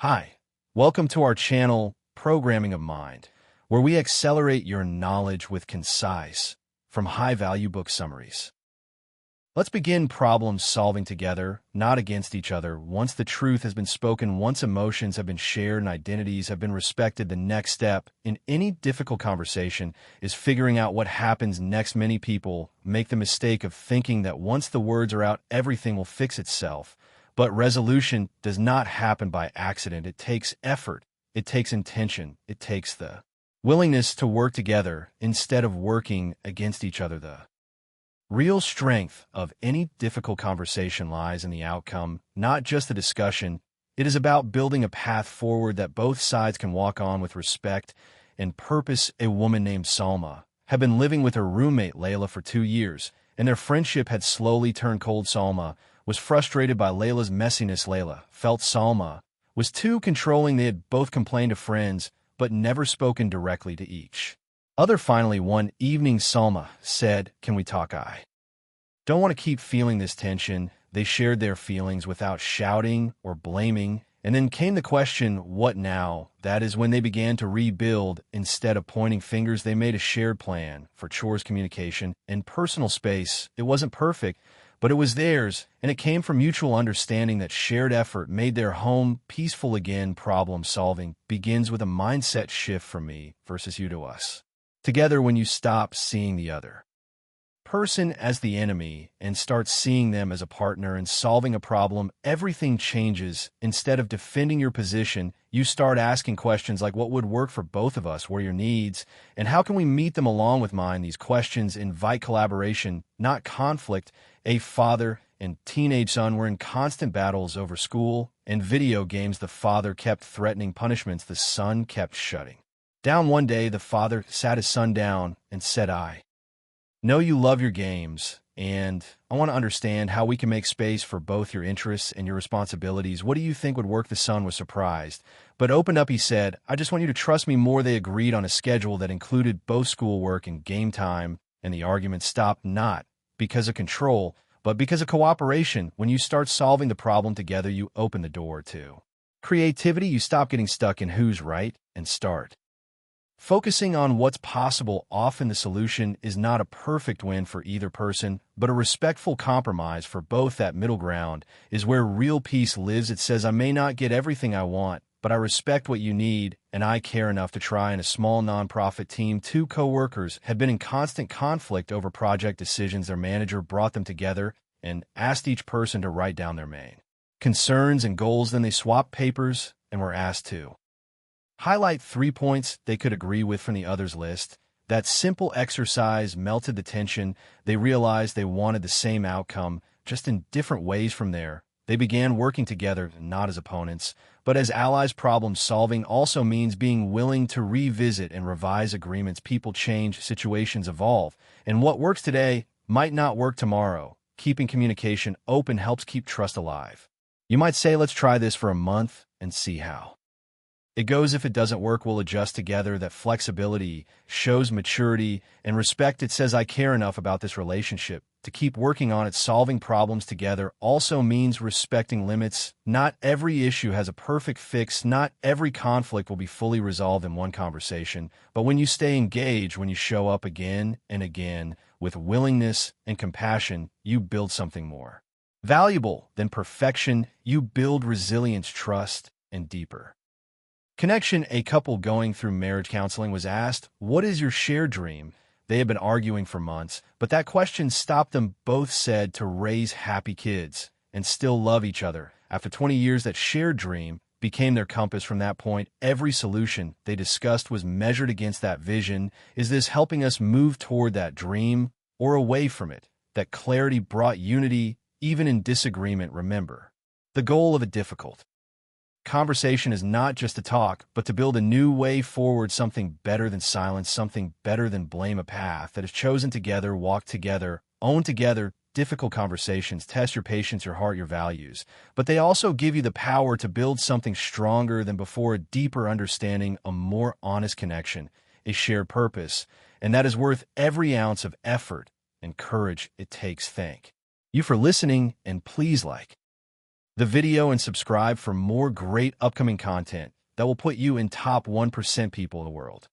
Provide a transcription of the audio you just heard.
Hi, welcome to our channel, Programming of Mind, where we accelerate your knowledge with concise, from high-value book summaries. Let's begin problem solving together, not against each other. Once the truth has been spoken, once emotions have been shared and identities have been respected, the next step in any difficult conversation is figuring out what happens next. Many people make the mistake of thinking that once the words are out, everything will fix itself. But resolution does not happen by accident. It takes effort. It takes intention. It takes the willingness to work together instead of working against each other. The real strength of any difficult conversation lies in the outcome, not just the discussion. It is about building a path forward that both sides can walk on with respect and purpose. A woman named Salma had been living with her roommate Layla for 2 years, and their friendship had slowly turned cold. Salma was frustrated by Layla's messiness. Layla felt Salma was too controlling. They had both complained to friends, but never spoken directly to each other. Finally, one evening, Salma said, "Can we talk? I don't want to keep feeling this tension." They shared their feelings without shouting or blaming. And then came the question, what now? That is when they began to rebuild. Instead of pointing fingers, they made a shared plan for chores, communication, and personal space. It wasn't perfect, but it was theirs, and it came from mutual understanding that shared effort made their home peaceful again. Problem solving begins with a mindset shift from me versus you to us. Together, when you stop seeing the other person as the enemy and start seeing them as a partner in solving a problem, everything changes. Instead of defending your position, you start asking questions like, what would work for both of us? What are your needs? And how can we meet them along with mine? These questions invite collaboration, not conflict. A father and teenage son were in constant battles over school and video games. The father kept threatening punishments. The son kept shutting down. One day, the father sat his son down and said, "I know you love your games, and I want to understand how we can make space for both your interests and your responsibilities. What do you think would work?" The son was surprised, but opened up. He said, "I just want you to trust me more." They agreed on a schedule that included both schoolwork and game time, and the argument stopped, not because of control, but because of cooperation. When you start solving the problem together, you open the door to creativity. You stop getting stuck in who's right and start focusing on what's possible. Often the solution is not a perfect win for either person, but a respectful compromise for both. That middle ground is where real peace lives. It says, "I may not get everything I want, but I respect what you need, and I care enough to try." In a small nonprofit team, 2 coworkers had been in constant conflict over project decisions. Their manager brought them together and asked each person to write down their main concerns and goals. Then they swapped papers and were asked to highlight 3 points they could agree with from the other's list. That simple exercise melted the tension. They realized they wanted the same outcome, just in different ways. From there, they began working together, not as opponents, but as allies. Problem solving also means being willing to revisit and revise agreements. People change, situations evolve, and what works today might not work tomorrow. Keeping communication open helps keep trust alive. You might say, "Let's try this for a month and see how it goes. If it doesn't work, we'll adjust together." That flexibility shows maturity and respect. It says, "I care enough about this relationship to keep working on it." Solving problems together also means respecting limits. Not every issue has a perfect fix. Not every conflict will be fully resolved in one conversation. But when you stay engaged, when you show up again and again with willingness and compassion, you build something more valuable than perfection. You build resilience, trust, and deeper connection. A couple going through marriage counseling was asked, "What is your shared dream?" They had been arguing for months, but that question stopped them. Both said to raise happy kids and still love each other. After 20 years, that shared dream became their compass. From that point, every solution they discussed was measured against that vision. Is this helping us move toward that dream or away from it? That clarity brought unity, even in disagreement. Remember, the goal of a difficult conversation is not just to talk, but to build a new way forward, something better than silence, something better than blame, a path that is chosen together, walked together, owned together. Difficult conversations test your patience, your heart, your values, but they also give you the power to build something stronger than before, a deeper understanding, a more honest connection, a shared purpose, and that is worth every ounce of effort and courage it takes. Thank you for listening, and please like, the video and subscribe for more great upcoming content that will put you in top 1% people in the world.